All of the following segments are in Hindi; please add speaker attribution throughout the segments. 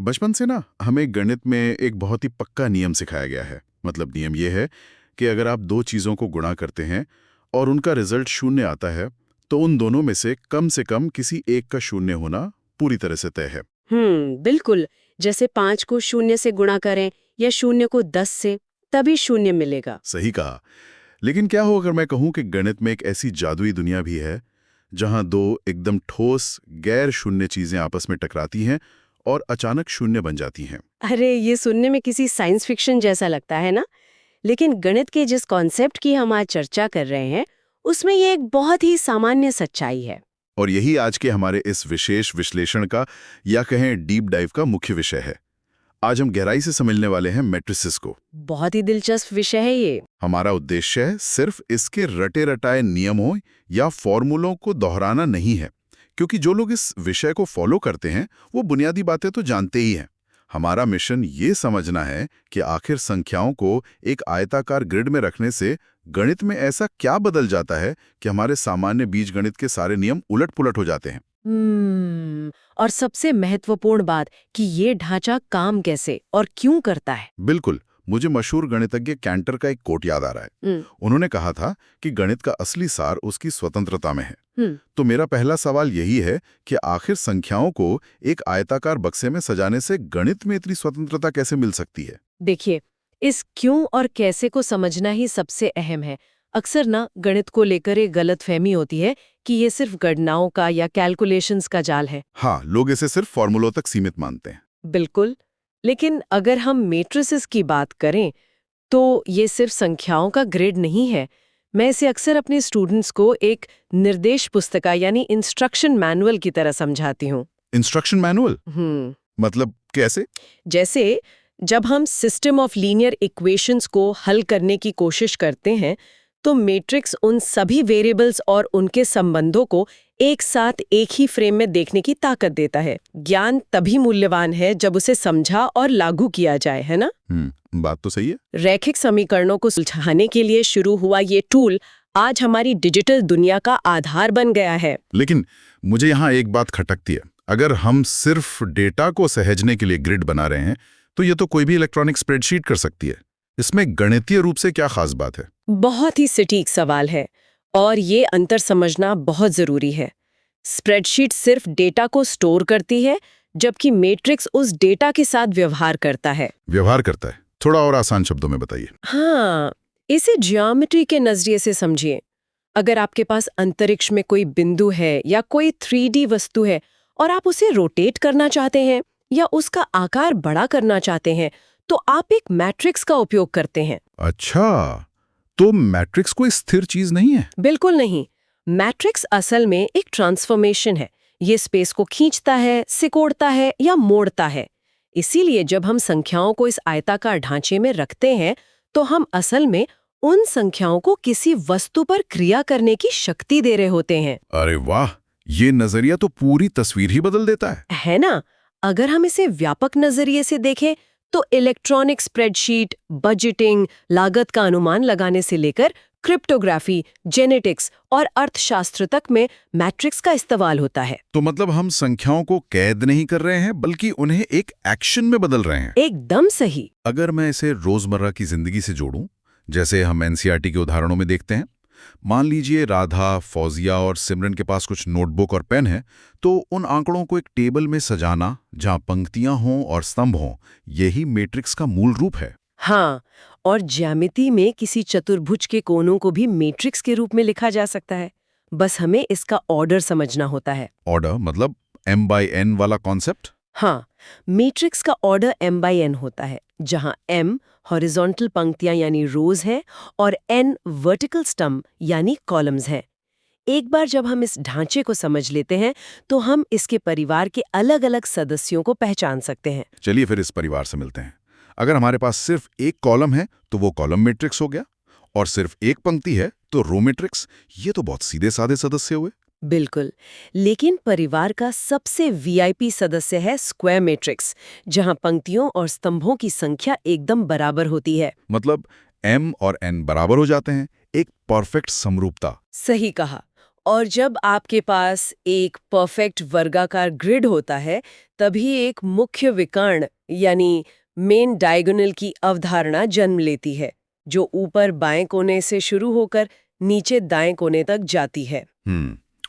Speaker 1: बचपन से ना हमें गणित में एक बहुत ही पक्का नियम सिखाया गया है। मतलब नियम ये है कि अगर आप दो चीज़ों को गुणा करते हैं और उनका रिजल्ट शून्य आता है तो उन दोनों में से कम किसी एक का शून्य होना पूरी तरह से तय है।
Speaker 2: बिल्कुल। जैसे 5 को 0 से गुणा करें या 0 को 10 से, तभी 0 मिलेगा।
Speaker 1: सही कहा। लेकिन क्या हो अगर मैं कहूँ कि गणित में एक ऐसी जादुई दुनिया भी है जहाँ दो एकदम ठोस गैर शून्य चीज़ें आपस में टकराती हैं और अचानक शून्य बन जाती हैं।
Speaker 2: अरे, ये सुनने में किसी साइंस फिक्शन जैसा लगता है ना? लेकिन गणित के जिस कॉन्सेप्ट की हम आज चर्चा कर रहे हैं, उसमें ये एक बहुत ही सामान्य सच्चाई है।
Speaker 1: और यही आज के हमारे इस विशेष विश्लेषण का या कहें डीप डाइव का मुख्य विषय है। आज हम गहराई से समझने वाले हैं मैट्रिसेस को।
Speaker 2: बहुत ही दिलचस्प विषय है ये।
Speaker 1: हमारा उद्देश्य है सिर्फ इसके रटे रटाए नियमों या फॉर्मूलों को दोहराना नहीं है, क्योंकि जो लोग इस विषय को फॉलो करते हैं वो बुनियादी बातें तो जानते ही हैं। हमारा मिशन ये समझना है कि आखिर संख्याओं को एक आयताकार ग्रिड में रखने से गणित में ऐसा क्या बदल जाता है कि हमारे सामान्य बीजगणित के सारे नियम उलट-पुलट हो जाते हैं।
Speaker 2: और सबसे महत्वपूर्ण बात कि ये ढांचा काम कैसे और क्यों करता है।
Speaker 1: बिल्कुल। मुझे मशहूर गणितज्ञ कैंटर का एक कोट याद आ रहा है। उन्होंने कहा था कि गणित का असली सार उसकी स्वतंत्रता में है। तो मेरा पहला सवाल यही है कि आखिर संख्याओं को एक आयताकार बक्से में सजाने से गणित में इतनी स्वतंत्रता कैसे मिल सकती है।
Speaker 2: देखिए, इस क्यों और कैसे को समझना ही सबसे अहम है। अक्सर ना गणित को लेकर एक गलतफहमी होती है कि ये सिर्फ गणनाओं का या कैलकुलेशंस का जाल है।
Speaker 1: हाँ, लोग इसे सिर्फ फॉर्मूलों तक सीमित मानते हैं।
Speaker 2: बिल्कुल। लेकिन अगर हम मैट्रिसेस की बात करें तो ये सिर्फ संख्याओं का ग्रिड नहीं है। मैं इसे अक्सर अपने स्टूडेंट्स को एक निर्देश पुस्तिका यानी इंस्ट्रक्शन मैनुअल की तरह समझाती हूँ।
Speaker 1: इंस्ट्रक्शन मैनुअल मतलब कैसे?
Speaker 2: जैसे जब हम सिस्टम ऑफ लीनियर इक्वेशंस को हल करने की कोशिश करते हैं तो मैट्रिक्स उन सभी वेरिएबल्स और उनके संबंधों को एक साथ एक ही फ्रेम में देखने की ताकत देता है। ज्ञान तभी मूल्यवान है जब उसे समझा और लागू किया जाए, है ना?
Speaker 1: बात तो सही है।
Speaker 2: रैखिक समीकरणों को सुलझाने के लिए शुरू हुआ ये टूल आज हमारी डिजिटल दुनिया का आधार बन गया है।
Speaker 1: लेकिन मुझे यहाँ एक बात खटकती है। अगर हम सिर्फ डेटा को सहेजने के लिए ग्रिड बना रहे हैं तो ये तो कोई भी इलेक्ट्रॉनिक स्प्रेडशीट कर सकती है। इसमें गणितीय रूप से क्या खास बात है?
Speaker 2: बहुत ही सटीक सवाल है और ये अंतर समझना बहुत जरूरी है। स्प्रेडशीट सिर्फ डेटा को स्टोर करती है, जबकि मैट्रिक्स उस डेटा के साथ व्यवहार करता है।
Speaker 1: व्यवहार करता है? थोड़ा और आसान शब्दों में बताइए।
Speaker 2: हाँ, इसे ज्योमेट्री के नजरिए से समझिए। अगर आपके पास अंतरिक्ष में कोई बिंदु है या कोई 3D वस्तु है और आप उसे रोटेट करना चाहते हैं या उसका आकार बड़ा करना चाहते हैं, तो आप एक मैट्रिक्स का उपयोग करते हैं।
Speaker 1: अच्छा, तो मैट्रिक्स कोई स्थिर चीज नहीं है?
Speaker 2: बिल्कुल नहीं। मैट्रिक्स असल में एक ट्रांसफॉर्मेशन है। ये स्पेस को खींचता है, सिकोड़ता है या मोड़ता है। इसीलिए जब हम संख्याओं को इस आयताकार ढांचे में रखते हैं तो हम असल में उन संख्याओं को किसी वस्तु पर क्रिया करने की शक्ति दे रहे होते हैं।
Speaker 1: अरे वाह, ये नजरिया तो पूरी तस्वीर ही बदल देता
Speaker 2: है ना? अगर हम इसे व्यापक नजरिए से देखें तो इलेक्ट्रॉनिक स्प्रेडशीट, बजटिंग, लागत का अनुमान लगाने से लेकर क्रिप्टोग्राफी, जेनेटिक्स और अर्थशास्त्र तक में मैट्रिक्स का इस्तेमाल होता है।
Speaker 1: तो मतलब हम संख्याओं को कैद नहीं कर रहे हैं बल्कि उन्हें एक एक्शन में बदल रहे हैं।
Speaker 2: एकदम सही।
Speaker 1: अगर मैं इसे रोजमर्रा की जिंदगी से जोड़ूं, जैसे हम एनसीईआरटी के उदाहरणों में देखते हैं, मान लीजिए राधा, फौजिया और सिमरन के पास कुछ नोटबुक और पेन है, तो उन आंकड़ों को एक टेबल में सजाना जहां पंक्तियां हों और स्तंभ हों, यही मैट्रिक्स का मूल रूप है।
Speaker 2: हाँ, और ज्यामिति में किसी चतुर्भुज के कोनों को भी मैट्रिक्स के रूप में लिखा जा सकता है। बस हमें इसका ऑर्डर समझना होता है।
Speaker 1: ऑर्डर मतलब m/n वाला कॉन्सेप्ट?
Speaker 2: हाँ, मैट्रिक्स का ऑर्डर m/n होता है, जहां m हॉरिजॉन्टल पंक्तियां यानी रोज हैं और n वर्टिकल स्तंभ यानी कॉलम्स हैं। एक बार जब हम इस ढांचे को समझ लेते हैं तो हम इसके परिवार के अलग-अलग सदस्यों को पहचान सकते हैं।
Speaker 1: चलिए फिर इस परिवार से मिलते हैं। अगर हमारे पास सिर्फ एक कॉलम है तो वो कॉलम मैट्रिक्स हो गया, और सिर्फ एक पंक्ति है तो रो मैट्रिक्स। ये तो बहुत सीधे साधे सदस्य हुए।
Speaker 2: बिल्कुल। लेकिन परिवार का सबसे वीआईपी सदस्य है स्क्वायर मैट्रिक्स, जहां पंक्तियों और स्तंभों की संख्या एकदम बराबर होती है।
Speaker 1: मतलब m और n बराबर हो जाते हैं, एक परफेक्ट समरूपता।
Speaker 2: सही कहा। और जब आपके पास एक परफेक्ट वर्गाकार ग्रिड होता है, तभी एक मुख्य विकर्ण यानी मेन डायगोनल की अवधारणा जन्म लेती है, जो ऊपर बाएं कोने से शुरू होकर नीचे दाएं कोने तक जाती है।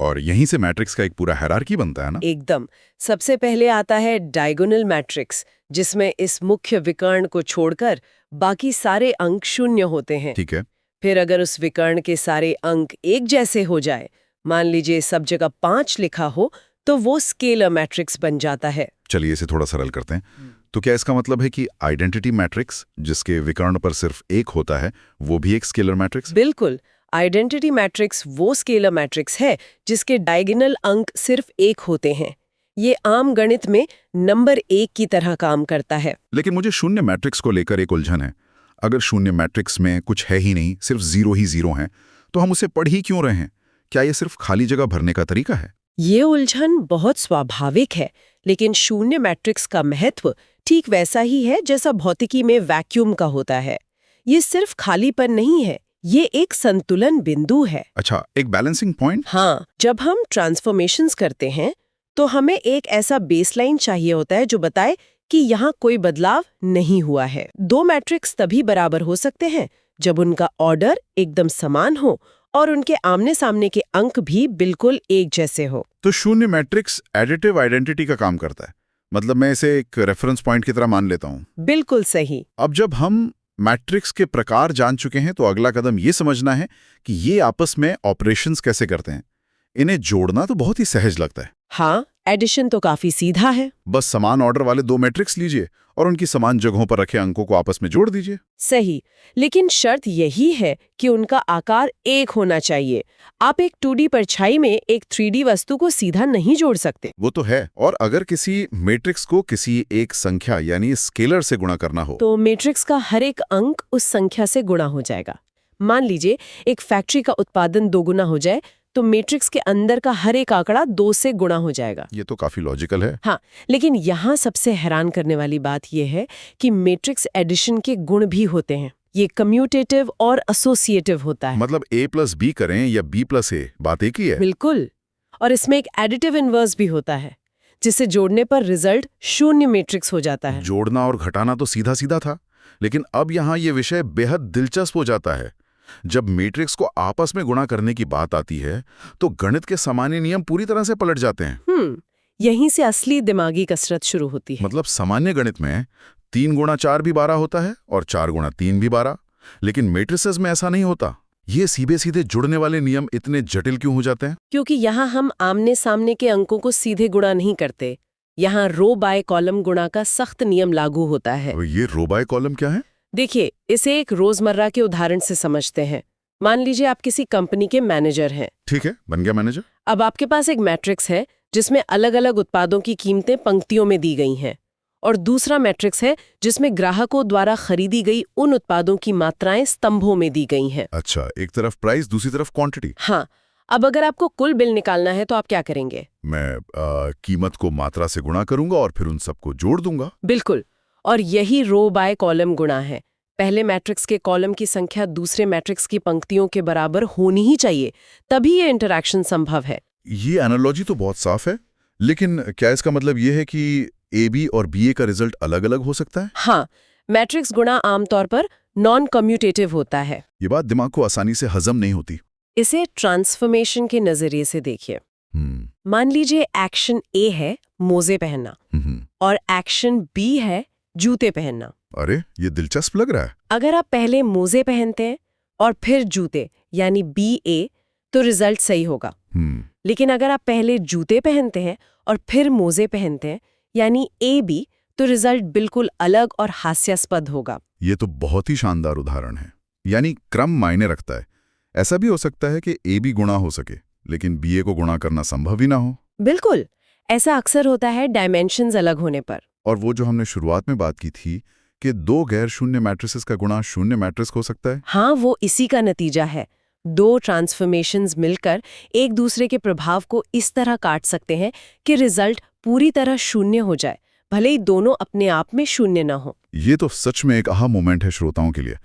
Speaker 1: और यहीं से मैट्रिक्स का एक पूरा हायरार्की बनता है ना?
Speaker 2: एकदम। सबसे पहले आता है डायगोनल मैट्रिक्स, जिसमें इस मुख्य विकर्ण को छोड़कर बाकी सारे अंक शून्य होते हैं।
Speaker 1: ठीक है।
Speaker 2: फिर अगर उस विकर्ण के सारे अंक एक जैसे हो जाए, मान लीजिए सब जगह 5 लिखा हो, तो वो स्केलर मैट्रिक्स बन जाता है।
Speaker 1: चलिए इसे थोड़ा सरल करते हैं। तो क्या इसका मतलब है कि आइडेंटिटी मैट्रिक्स जिसके विकर्ण पर सिर्फ एक होता है वो भी एक स्केलर मैट्रिक्स?
Speaker 2: बिल्कुल। आइडेंटिटी मैट्रिक्स वो स्केलर मैट्रिक्स है जिसके डायगोनल अंक सिर्फ एक होते हैं। ये आम गणित में नंबर 1 की तरह काम करता है।
Speaker 1: लेकिन मुझे शून्य मैट्रिक्स को लेकर एक उलझन है। अगर शून्य मैट्रिक्स में कुछ है ही नहीं, सिर्फ जीरो ही जीरो हैं, तो हम उसे पढ़ ही क्यों रहे हैं? क्या ये सिर्फ खाली जगह भरने का तरीका है?
Speaker 2: ये उलझन बहुत स्वाभाविक है, लेकिन शून्य मैट्रिक्स का महत्व ठीक वैसा ही है जैसा भौतिकी में वैक्यूम का होता है। ये सिर्फ खालीपन नहीं है, ये एक संतुलन बिंदु है।
Speaker 1: अच्छा, एक बैलेंसिंग पॉइंट?
Speaker 2: हाँ, जब हम ट्रांसफॉर्मेशंस करते हैं तो हमें एक ऐसा बेसलाइन चाहिए होता है जो बताए कि यहाँ कोई बदलाव नहीं हुआ है। दो मैट्रिक्स तभी बराबर हो सकते हैं जब उनका ऑर्डर एकदम समान हो और उनके आमने सामने के अंक भी बिल्कुल एक जैसे हो।
Speaker 1: तो शून्य मैट्रिक्स एडिटिव आइडेंटिटी का काम करता है। मतलब मैं इसे एक रेफरेंस पॉइंट की तरह मान लेता हूँ।
Speaker 2: बिल्कुल सही।
Speaker 1: अब जब हम मैट्रिक्स के प्रकार जान चुके हैं तो अगला कदम ये समझना है कि ये आपस में ऑपरेशंस कैसे करते हैं। इन्हें जोड़ना तो बहुत ही सहज लगता है।
Speaker 2: हाँ, एडिशन तो काफी सीधा है।
Speaker 1: बस समान ऑर्डर वाले दो मैट्रिक्स लीजिए और उनकी समान जगहों पर रखे अंकों को आपस में जोड़ दीजिए।
Speaker 2: सही, लेकिन शर्त यही है कि उनका आकार एक होना चाहिए। आप एक 2D परछाई में एक 3D वस्तु को सीधा नहीं जोड़ सकते।
Speaker 1: वो तो है। और अगर किसी मैट्रिक्स को किसी एक संख्या यानी स्केलर से गुणा करना हो
Speaker 2: तो मैट्रिक्स का हर एक अंक उस संख्या से गुणा हो जाएगा। मान लीजिए एक फैक्ट्री का उत्पादन 2 गुना हो जाए तो मैट्रिक्स के अंदर का हर एक आंकड़ा 2 से गुणा हो जाएगा।
Speaker 1: ये तो काफी लॉजिकल है।
Speaker 2: हाँ, लेकिन यहाँ सबसे हैरान करने वाली बात यह है कि मैट्रिक्स एडिशन के गुण भी होते हैं। ये कम्यूटेटिव और एसोसिएटिव होता है।
Speaker 1: मतलब A+B करें या B+A, बात एक ही है।
Speaker 2: बिल्कुल। और इसमें एक एडिटिव इनवर्स भी होता है, जिसे जोड़ने पर रिजल्ट शून्य मैट्रिक्स हो जाता है।
Speaker 1: जोड़ना और घटाना तो सीधा सीधा था, लेकिन अब यहाँ ये विषय बेहद दिलचस्प हो जाता है। जब मैट्रिक्स को आपस में गुणा करने की बात आती है तो गणित के सामान्य नियम पूरी तरह से पलट जाते हैं।
Speaker 2: यहीं से असली दिमागी कसरत शुरू होती है।
Speaker 1: मतलब सामान्य गणित में 3 गुणा 4 भी 12 होता है और 4 गुणा 3 भी 12, लेकिन मैट्रिसेस में ऐसा नहीं होता। ये सीधे सीधे जुड़ने वाले नियम इतने जटिल क्यों हो जाते हैं?
Speaker 2: क्योंकि यहाँ हम आमने सामने के अंकों को सीधे गुणा नहीं करते। यहाँ रो बाय कॉलम गुणा का सख्त नियम लागू होता है।
Speaker 1: ये रो बाय कॉलम क्या है?
Speaker 2: देखिए, इसे एक रोजमर्रा के उदाहरण से समझते हैं। मान लीजिए आप किसी कंपनी के मैनेजर हैं।
Speaker 1: ठीक है, बन गया मैनेजर।
Speaker 2: अब आपके पास एक मैट्रिक्स है जिसमें अलग अलग उत्पादों की कीमतें पंक्तियों में दी गई हैं, और दूसरा मैट्रिक्स है जिसमें ग्राहकों द्वारा खरीदी गई उन उत्पादों की मात्राएं स्तंभों में दी गई हैं।
Speaker 1: अच्छा, एक तरफ प्राइस, दूसरी तरफ क्वांटिटी।
Speaker 2: हाँ, अब अगर आपको कुल बिल निकालना है तो आप क्या करेंगे?
Speaker 1: मैं कीमत को मात्रा से गुणा करूंगा और फिर उन सबको जोड़ दूंगा।
Speaker 2: बिल्कुल। और यही रो बाय कॉलम गुणा है। पहले मैट्रिक्स के कॉलम की संख्या दूसरे मैट्रिक्स की पंक्तियों के बराबर होनी ही चाहिए, तभी ये इंटरैक्शन संभव है।
Speaker 1: ये एनालॉजी तो बहुत साफ है, लेकिन क्या इसका मतलब ये है कि AB और BA का रिजल्ट अलग अलग हो सकता है?
Speaker 2: हाँ, मैट्रिक्स गुणा आमतौर पर नॉन कम्यूटेटिव होता है।
Speaker 1: ये बात दिमाग को आसानी से हजम नहीं होती।
Speaker 2: इसे ट्रांसफॉर्मेशन के नजरिए से देखिए। मान लीजिए एक्शन A है मोजे पहनना और एक्शन B है जूते पहनना।
Speaker 1: अरे, ये दिलचस्प लग रहा है।
Speaker 2: अगर आप पहले मोजे पहनते हैं और फिर जूते यानी BA तो रिजल्ट सही होगा। लेकिन अगर आप पहले जूते पहनते हैं और फिर मोजे पहनते हैं यानी AB तो रिजल्ट बिल्कुल अलग और हास्यास्पद होगा।
Speaker 1: ये तो बहुत ही शानदार उदाहरण है। यानी क्रम मायने रखता है। ऐसा भी हो सकता है कि AB गुणा हो सके लेकिन BA को गुणा करना संभव ही ना हो।
Speaker 2: बिल्कुल, ऐसा अक्सर होता है डायमेंशंस अलग होने पर।
Speaker 1: और वो जो हमने शुरुआत में बात की थी कि 2 गैर शून्य मैट्रिसेस का गुणा शून्य मैट्रिक्स हो सकता है।
Speaker 2: हाँ, वो इसी का नतीजा है। 2 ट्रांसफॉर्मेशंस मिलकर एक दूसरे के प्रभाव को इस तरह काट सकते हैं कि रिजल्ट पूरी तरह शून्य हो जाए, भले ही दोनों अपने आप में शून्य ना हो।
Speaker 1: ये तो सच में एक आहा मोमेंट है श्रोताओं के लिए।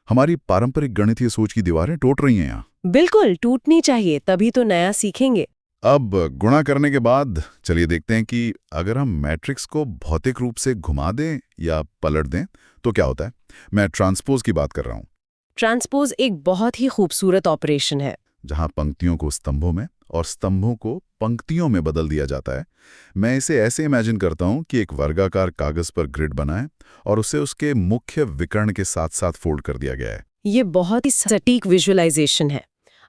Speaker 1: हमारी पारंपरिक गणितीय सोच की दीवारें टूट रही हैं यहाँ।
Speaker 2: बिल्कुल टूटनी चाहिए, तभी तो नया सीखेंगे।
Speaker 1: अब गुणा करने के बाद चलिए देखते हैं कि अगर हम मैट्रिक्स को भौतिक रूप से घुमा दें या पलट दें तो क्या होता है। मैं ट्रांसपोज की बात कर रहा हूँ,
Speaker 2: ट्रांसपोज एक बहुत ही खूबसूरत ऑपरेशन है।
Speaker 1: जहां पंक्तियों को स्तंभों में और स्तंभों को पंक्तियों में बदल दिया जाता है। मैं इसे ऐसे इमेजिन करता हूं कि एक वर्गाकार कागज पर ग्रिड बना है और उसे उसके मुख्य विकर्ण के साथ साथ फोल्ड कर दिया गया है।
Speaker 2: ये बहुत ही सटीक विजुअलाइजेशन है।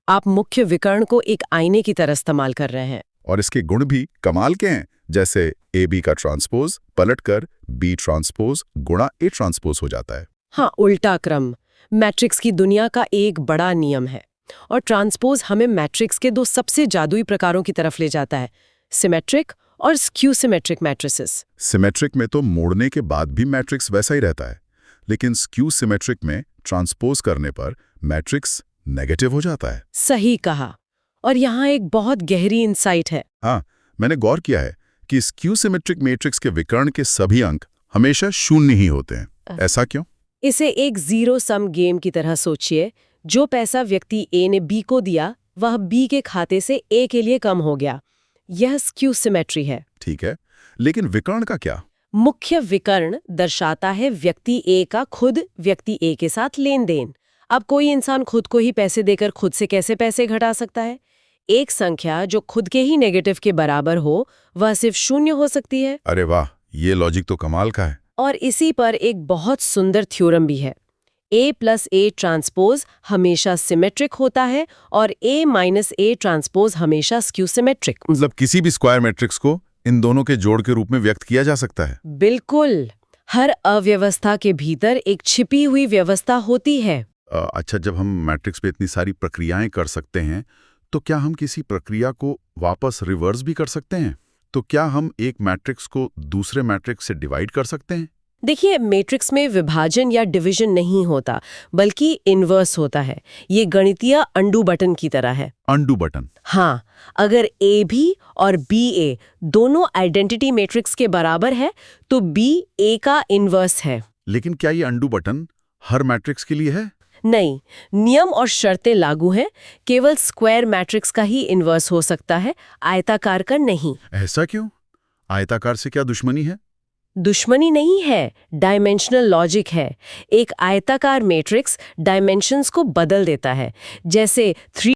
Speaker 2: आप मुख्य विकर्ण को एक आईने की तरह इस्तेमाल कर रहे हैं।
Speaker 1: और इसके गुण भी कमाल के हैं, जैसे ए बी का ट्रांसपोज पलटकर बी ट्रांसपोज गुणा ए ट्रांसपोज हो जाता है।
Speaker 2: हाँ, उल्टा क्रम मैट्रिक्स की दुनिया का एक बड़ा नियम है। और ट्रांसपोज हमें मैट्रिक्स के दो सबसे जादुई प्रकारों की तरफ ले जाता है, सिमेट्रिक और स्क्यू सिमेट्रिक मैट्रिसेस।
Speaker 1: सिमेट्रिक में तो मोड़ने के बाद भी मैट्रिक्स वैसा ही रहता है, लेकिन स्क्यू सिमेट्रिक में ट्रांसपोज करने पर मैट्रिक्स नेगेटिव हो जाता है।
Speaker 2: सही कहा। और यहाँ एक बहुत गहरी इंसाइट है।
Speaker 1: हाँ, मैंने गौर किया है कि स्क्यू सिमेट्रिक मैट्रिक्स के विकर्ण के सभी अंक हमेशा शून्य ही होते हैं। ऐसा क्यों?
Speaker 2: इसे एक जीरो सम गेम की तरह सोचिए। जो पैसा व्यक्ति ए ने बी को दिया, वह बी के खाते से ए के लिए कम हो गया। यह स्क्यू सिमेट्री है।
Speaker 1: ठीक है, लेकिन विकर्ण का क्या?
Speaker 2: मुख्य विकर्ण दर्शाता है व्यक्ति ए का खुद व्यक्ति ए के साथ लेन देन। अब कोई इंसान खुद को ही पैसे देकर खुद से कैसे पैसे घटा सकता है? एक संख्या जो खुद के ही नेगेटिव के बराबर हो, वह सिर्फ शून्य हो सकती है।
Speaker 1: अरे वाह, ये लॉजिक तो कमाल का है।
Speaker 2: और इसी पर एक बहुत सुंदर थ्योरम भी है। A प्लस ए ट्रांसपोज हमेशा सिमेट्रिक होता है और A माइनस ए ट्रांसपोज हमेशा स्क्यू सिमेट्रिक।
Speaker 1: मतलब किसी भी स्क्वायर मैट्रिक्स को इन दोनों के जोड़ के रूप में व्यक्त किया जा सकता है।
Speaker 2: बिल्कुल, हर अव्यवस्था के भीतर एक छिपी हुई व्यवस्था होती है।
Speaker 1: अच्छा, जब हम मैट्रिक्स पे इतनी सारी प्रक्रियाएं कर सकते हैं, तो क्या हम किसी प्रक्रिया को वापस रिवर्स भी कर सकते हैं? तो क्या हम एक मैट्रिक्स को दूसरे मैट्रिक्स से डिवाइड कर सकते हैं?
Speaker 2: देखिए, मैट्रिक्स में विभाजन या डिवीजन नहीं होता, बल्कि इन्वर्स होता है। ये गणितीय अंडू बटन की तरह है।
Speaker 1: Undo button?
Speaker 2: हाँ, अगर ए भी और बी ए दोनों आइडेंटिटी मैट्रिक्स के बराबर है, तो बी ए का इन्वर्स है।
Speaker 1: लेकिन क्या ये अंडू बटन हर मैट्रिक्स के लिए है?
Speaker 2: नहीं, नियम और शर्तें लागू हैं। केवल स्क्वायर मैट्रिक्स का ही इन्वर्स हो सकता है, आयताकार का नहीं।
Speaker 1: ऐसा क्यों? आयताकार से क्या दुश्मनी है?
Speaker 2: दुश्मनी नहीं है, डायमेंशनल लॉजिक है। एक आयताकार मैट्रिक्स डायमेंशंस को बदल देता है। जैसे 3